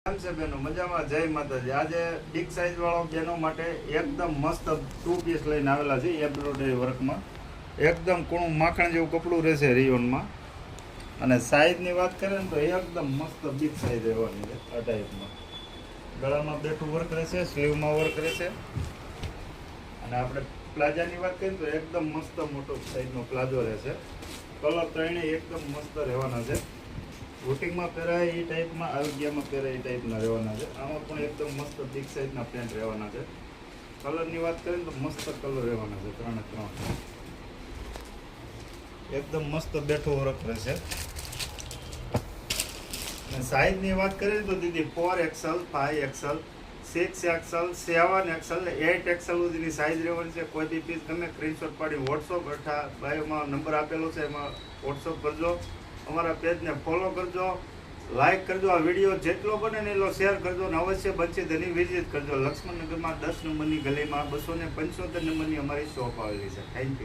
કેમ છે બેનો? મજામાં? જય માતાજી. આજે બિગ સાઇઝ વાળો બેનો માટે એકદમ મસ્ત 2 પીસ લઈને આવેલા છે એમ્બ્રોઇડરી વર્કમાં. એકદમ કૂણું માખણ જેવું કપડું રહેશે રિયોનમાં. અને સાઈઝની વાત કરીએ ને તો એકદમ મસ્ત બિગ સાઇઝ રહેવાની છે આ ટાઈપમાં. ગળામાં બેઠું વર્ક રહેશે, સ્લીવમાં વર્ક રહેશે. અને આપણે પ્લાઝાની વાત કરીએ તો એકદમ મસ્ત મોટો સાઈઝનો પ્લાઝો રહેશે. કલર ત્રણેય એકદમ મસ્ત રહેવાના છે. રૂટિંગમાં પહેરાય એ ટાઈપમાં, આરોગ્યમાં પહેરાય એ ટાઈપના રહેવાના છે. આમાં પણ એકદમ મસ્ત બિગ સાઇઝના પેન્ટ રહેવાના છે. કલરની વાત કરીએ તો મસ્ત કલર રહેવાના છે, 3 એકદમ મસ્ત બેઠો વર્ક રહેશે. અને સાઇઝની વાત કરીએ તો દીદી 4XL, 5XL, 6XL, 7XL, 8XL સુધીની સાઇઝ રહેવાની છે. કોઈ બી પીસ ગમે સ્ક્રીનશોટ પાડી વોટ્સઅપ અઠા બાયોમાં નંબર આપેલો છે, એમાં વોટ્સઅપ કરજો. અમારા પેજને ફોલો કરજો, લાઈક કરજો. આ વિડીયો જેટલો બને ને એટલો શેર કરજો અને અવશ્ય બનશે તેની વિઝિટ કરજો. લક્ષ્મણનગરમાં 10 નંબરની ગલીમાં 275 નંબરની અમારી શોપ આવેલી છે. Thank you.